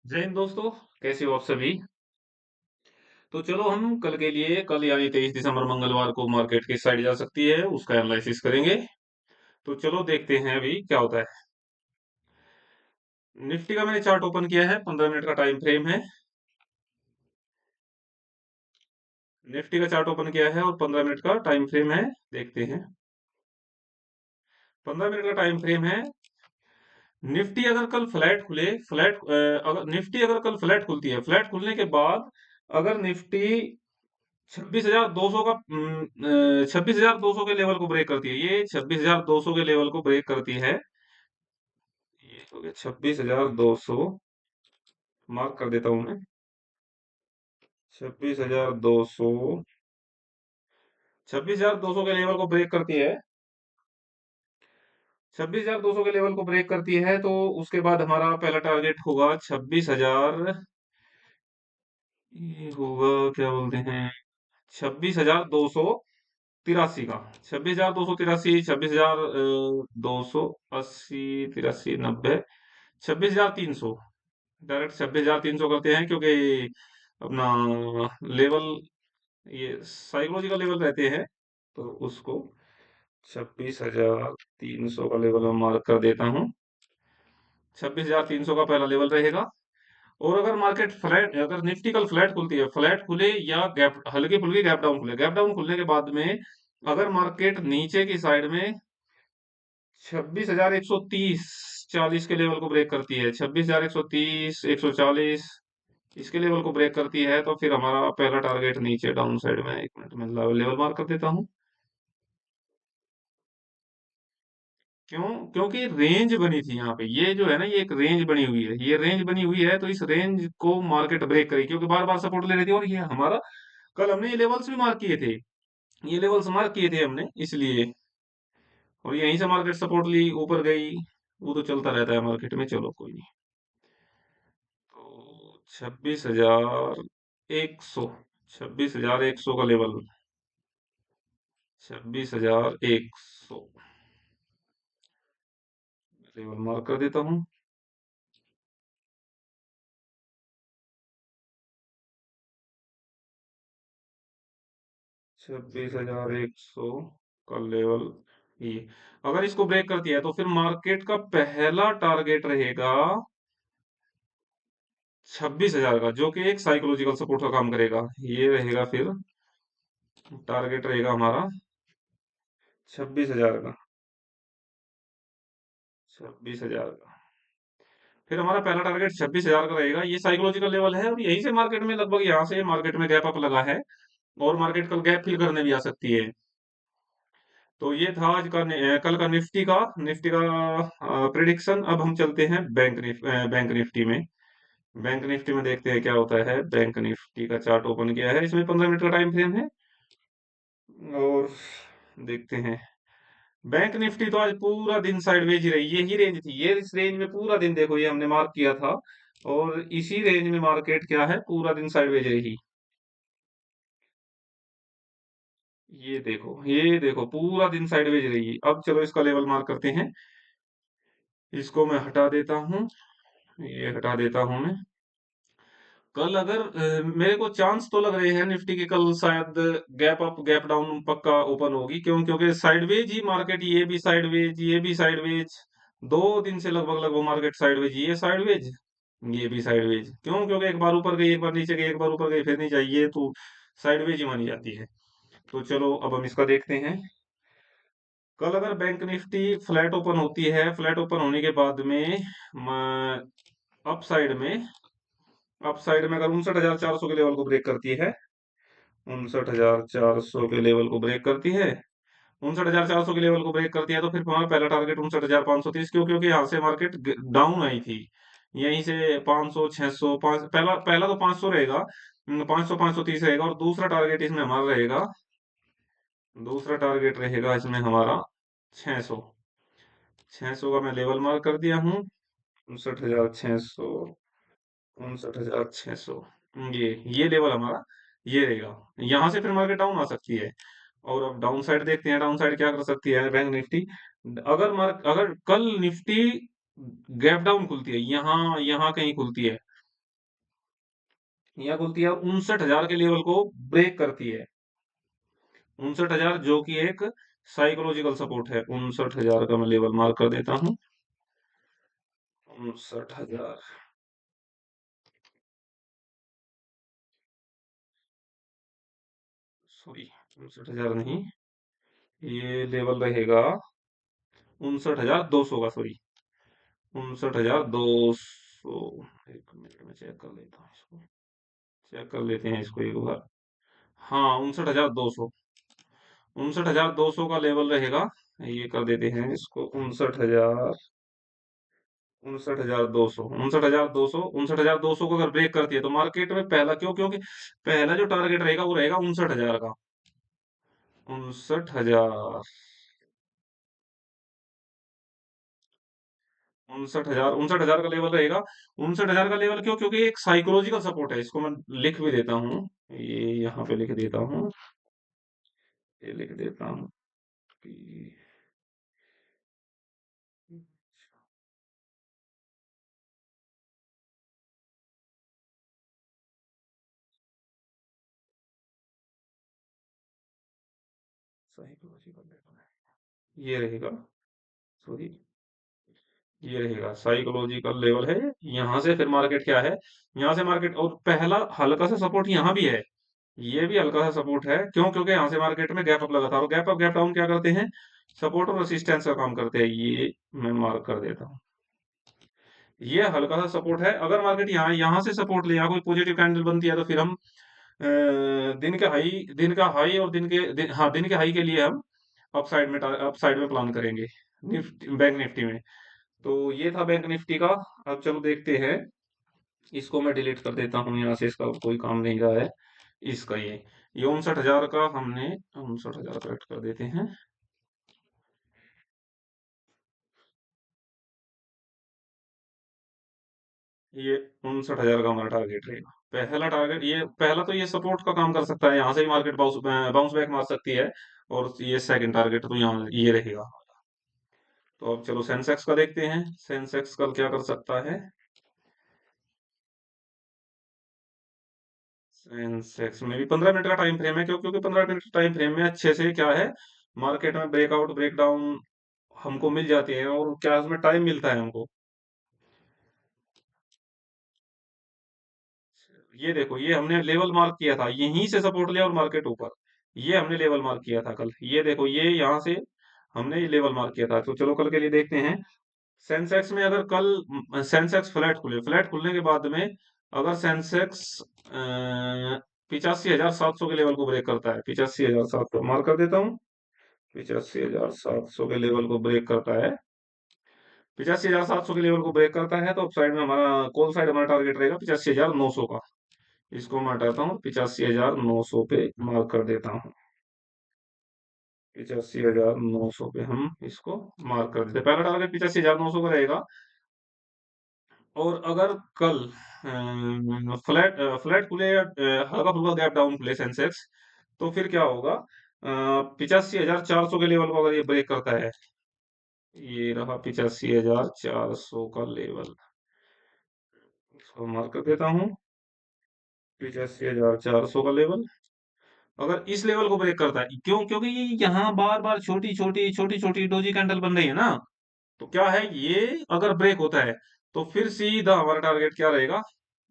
जय हिंद दोस्तों। कैसे हो आप सभी। तो चलो हम कल के लिए, कल यानी 23 दिसंबर मंगलवार को मार्केट किस साइड जा सकती है उसका एनालिसिस करेंगे। तो चलो देखते हैं अभी क्या होता है। निफ्टी का मैंने चार्ट ओपन किया है, 15 मिनट का टाइम फ्रेम है। निफ्टी का चार्ट ओपन किया है और 15 मिनट का टाइम फ्रेम है। देखते हैं। 15 मिनट का टाइम फ्रेम है। निफ्टी अगर कल फ्लैट खुले, अगर निफ्टी अगर कल फ्लैट खुलती है, फ्लैट खुलने के बाद अगर निफ्टी 26,200 का 26,200 के लेवल को ब्रेक करती है, ये 26,200 के लेवल को ब्रेक करती है। ये हो गया 26,200। मार्क कर देता हूं मैं। 26,200। 26,200 के लेवल को ब्रेक करती है। 26,200 के लेवल को ब्रेक करती है तो उसके बाद हमारा पहला टारगेट होगा 26,000। ये होगा, क्या बोलते हैं, 26,283 का। 26,283, 26,280, 83, 90, 26,300। डायरेक्ट 26,300 करते हैं क्योंकि अपना लेवल, ये साइकोलॉजिकल लेवल रहते हैं। तो उसको 26,300 का लेवल मैं मार्क कर देता हूँ। 26,300 का पहला लेवल रहेगा। और अगर मार्केट फ्लैट, अगर निफ्टी कल फ्लैट खुलती है, फ्लैट खुले या गैप, हल्की फुल्की गैप डाउन खुले, गैप डाउन खुलने के बाद में अगर मार्केट नीचे की साइड में 26,130, 40 के लेवल को ब्रेक करती है, 26,130, 140 इसके लेवल को ब्रेक करती है, तो फिर हमारा पहला टारगेट नीचे डाउन साइड में, 1 मिनट में लेवल मार्क कर देता हूँ। क्यों? क्योंकि रेंज बनी थी यहाँ पे, ये जो है ना, ये एक रेंज बनी हुई है, ये रेंज बनी हुई है, तो इस रेंज को मार्केट ब्रेक करेगी क्योंकि बार बार सपोर्ट ले रही थी। और ये हमारा, कल हमने ये लेवल्स भी मार्क किए थे, ये लेवल्स मार्क किए थे हमने इसलिए। और यहीं से मार्केट सपोर्ट ली, ऊपर गई। वो तो चलता रहता है मार्केट में, चलो कोई नहीं। तो 26,100, 26,100 का लेवल, 26,100 लेवल मार्क कर देता हूँ। 26,100 का लेवल, ये अगर इसको ब्रेक करती है तो फिर मार्केट का पहला टारगेट रहेगा 26,000 का, जो कि एक साइकोलॉजिकल सपोर्ट का काम करेगा। ये रहेगा फिर टारगेट रहेगा हमारा 26,000 का। 26,000 का फिर हमारा पहला टारगेट 26,000 का रहेगा। ये साइकोलॉजिकल लेवल है और यहीं से मार्केट में, लगभग यहाँ से मार्केट में गैप अप लगा है और मार्केट कल गैप फिल करने भी आ सकती है। तो ये था आज का कल का निफ्टी का प्रिडिक्शन। अब हम चलते हैं बैंक निफ्टी में। बैंक निफ्टी में देखते हैं क्या होता है। बैंक निफ्टी का चार्ट ओपन किया है, इसमें 15 मिनट का टाइम फ्रेम है। और देखते हैं। बैंक निफ्टी तो आज पूरा दिन साइडवेज ही रही, यही रेंज थी, ये इस रेंज में पूरा दिन, देखो ये हमने मार्क किया था। और इसी रेंज में मार्केट क्या है, पूरा दिन साइडवेज रही। ये देखो पूरा दिन साइडवेज रही। अब चलो इसका लेवल मार्क करते हैं। इसको मैं हटा देता हूँ, ये हटा देता हूँ मैं। कल अगर मेरे को चांस तो लग रहे हैं निफ्टी के, कल शायद गैप अप गैप डाउन पक्का ओपन होगी। क्यों? क्योंकि साइडवेज ही मार्केट, ये भी साइडवेज, ये भी साइडवेज, 2 दिन से लगभग लगभग मार्केट साइडवेज, ये साइडवेज, ये भी साइडवेज। क्यों? क्योंकि एक बार ऊपर गई, एक बार नीचे गई, एक बार ऊपर गई फिर नीचे आई, ये तो साइडवेज ही मानी जाती है। तो चलो अब हम इसका देखते हैं। कल अगर बैंक निफ्टी फ्लैट ओपन होती है, फ्लैट ओपन होने के बाद में अप साइड में, अप साइड में अगर 59,400 के लेवल को ब्रेक करती है, 59,400 के लेवल को ब्रेक करती है, 59,400 के लेवल को ब्रेक करती है, तो फिर हमारा पहला टारगेट 59,530। क्यों? क्योंकि यहाँ से मार्केट डाउन आई थी, यहीं से 500, 600, पहला पहला तो 500 रहेगा, 500, 530 रहेगा। और दूसरा टारगेट इसमें हमारा रहेगा, दूसरा टारगेट रहेगा इसमें हमारा 600। 600 का मैं लेवल मार्क कर दिया हूँ। 59,600, 59,600, ये लेवल हमारा ये रहेगा। यहाँ से फिर मार्केट डाउन आ सकती है। और अब डाउन साइड देखते हैं, डाउन साइड क्या कर सकती है बैंक निफ्टी। अगर कल निफ्टी गैप डाउन खुलती है, यहाँ यहाँ कहीं खुलती है, यह खुलती है 59,000 के लेवल को ब्रेक करती है। 59,000 जो कि एक साइकोलॉजिकल सपोर्ट है। 59,000 का मैं लेवल मार्क कर देता हूँ। 59,000, सॉरी, 59,000 नहीं, ये लेवल रहेगा 59,200 का, सॉरी, 59,200। एक मिनट में चेक कर लेता हूँ इसको, चेक कर लेते हैं इसको एक बार। हाँ, 59,200, 59,200 का लेवल रहेगा। ये कर देते हैं इसको 59,200, 59,200 को अगर ब्रेक करती है तो मार्केट में पहला, क्यों, क्योंकि पहला जो टारगेट रहेगा वो रहेगा 59,000 का। 59,000, 59,000 का लेवल रहेगा। 59,000 का लेवल क्यों, क्योंकि एक साइकोलॉजिकल सपोर्ट है। इसको मैं लिख भी देता हूँ, ये यहाँ पे लिख देता हूँ, ये लिख देता हूँ कि साइकोलॉजिकल लेवल ये रहेगा, सॉरी, ये रहेगा साइकोलॉजिकल लेवल है। यहाँ से फिर मार्केट क्या है, यहाँ से मार्केट, और पहला हल्का सा सपोर्ट यहाँ भी है, ये भी हल्का सा सपोर्ट है। क्यों, क्योंकि यहाँ से मार्केट में गैप अप लगा था, और गैप अप गैप डाउन क्या करते हैं, सपोर्ट और रेसिस्टेंस का काम करते हैं। ये मैं मार्क कर देता हूँ, ये हल्का सा सपोर्ट है। अगर मार्केट यहाँ यहाँ से सपोर्ट ले, यहाँ कोई पॉजिटिव कैंडल बनती है तो फिर हम दिन का हाई और हाँ, दिन के हाई के लिए हम अपसाइड में प्लान करेंगे, बैंक निफ्टी में। तो ये था बैंक निफ्टी का। अब चलो देखते हैं, इसको मैं डिलीट कर देता हूँ यहाँ से, इसका कोई काम नहीं रहा है। इसका ये 59,000 का हमने, 59,000 करेक्ट कर देते हैं। ये 59,000 का हमारा टारगेट रहेगा। पहला टारगेट, ये पहला तो ये सपोर्ट का काम कर सकता है, यहाँ से भी मार्केट बाउंस बाउंस बैक मार सकती है। और ये सेकंड टारगेट तो यहाँ ये रहेगा। तो अब चलो सेंसेक्स का देखते हैं, सेंसेक्स कल क्या कर सकता है। सेंसेक्स में भी 15 मिनट का टाइम फ्रेम है। क्यों, क्योंकि 15 मिनट टाइम फ्रेम में अच्छे से क्या है, मार्केट में ब्रेकआउट ब्रेकडाउन हमको मिल जाती है, और क्या उसमें टाइम मिलता है हमको। ये देखो, ये हमने लेवल मार्क किया था, यहीं से सपोर्ट लिया और मार्केट ऊपर, ये हमने लेवल मार्क किया था कल। ये देखो, ये यहाँ से हमने ये लेवल मार्क किया था। तो चलो कल के लिए देखते हैं। सेंसेक्स में अगर कल सेंसेक्स फ्लैट खुले, फ्लैट खुलने के बाद में अगर सेंसेक्स 85,700 के लेवल को ब्रेक करता है, 85,700 मार्क कर देता हूँ, 85,700 के लेवल को ब्रेक करता है, 85,700 के लेवल को ब्रेक करता है, तो अप साइड में हमारा कॉल साइड हमारा टारगेट रहेगा 85,900 का। इसको मैं हटाता हूँ, 85,900 पे मार्क कर देता हूँ। 85,900 पे हम इसको मार्क कर देते हैं। पहला टारगेट 85,900 का रहेगा। और अगर कल फ्लैट खुले या हल्का फुल्का गैप डाउन खुले सेंसेक्स, तो फिर क्या होगा, 85,400 के लेवल को अगर ये ब्रेक करता है, ये रहा 85,400 का लेवल, इसको मार्क कर देता हूँ, 85,400 का लेवल। अगर इस लेवल को ब्रेक करता है, क्यों, क्योंकि ये यहाँ बार बार छोटी छोटी डोजी कैंडल बन रही है ना, तो क्या है, ये अगर ब्रेक होता है तो फिर सीधा हमारा टारगेट क्या रहेगा,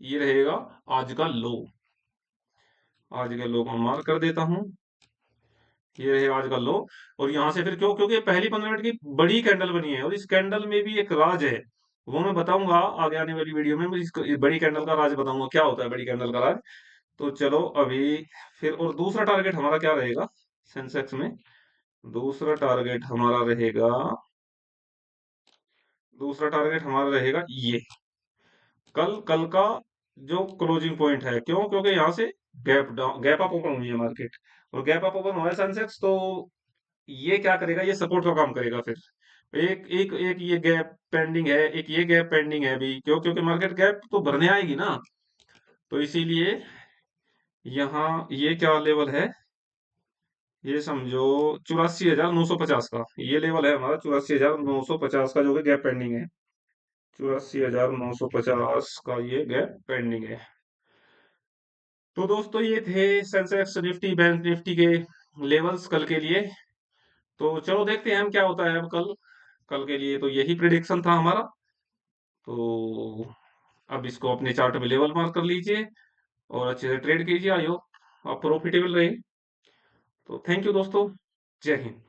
ये रहेगा आज का लो। आज के लो को मार्क कर देता हूँ, ये रहेगा आज का लो। और यहाँ से फिर क्यों, क्योंकि पहली 15 मिनट की बड़ी कैंडल बनी है, और इस कैंडल में भी एक राज है, वो मैं बताऊंगा आगे आने वाली वीडियो में। मैं इस बड़ी कैंडल का राज बताऊंगा, क्या होता है बड़ी कैंडल का राज। तो चलो अभी फिर, और दूसरा टारगेट हमारा क्या रहेगा सेंसेक्स में, दूसरा टारगेट हमारा रहेगा, दूसरा टारगेट हमारा रहेगा ये, कल कल का जो क्लोजिंग पॉइंट है। क्यों, क्योंकि यहाँ से gap down, gap up open हुई है मार्केट, और गैप अप ओपन हुआ है सेंसेक्स, तो ये क्या करेगा, ये सपोर्ट का काम करेगा फिर। एक ये गैप पेंडिंग है, एक ये गैप पेंडिंग है अभी। क्यों, क्योंकि मार्केट गैप तो भरने आएगी ना, तो इसीलिए यहाँ ये क्या लेवल है, ये समझो 84,950 का ये लेवल है हमारा, 84,950 का जो कि गैप पेंडिंग है। 84,950 का ये गैप पेंडिंग है। तो दोस्तों ये थे सेंसेक्स निफ्टी बैंक निफ्टी के लेवल्स कल के लिए। तो चलो देखते हैं हम क्या होता है अब कल। कल के लिए तो यही प्रिडिक्शन था हमारा। तो अब इसको अपने चार्ट में लेवल मार्क कर लीजिए और अच्छे से ट्रेड कीजिए। आई होप आप प्रॉफिटेबल रहे। तो थैंक यू दोस्तों। जय हिंद।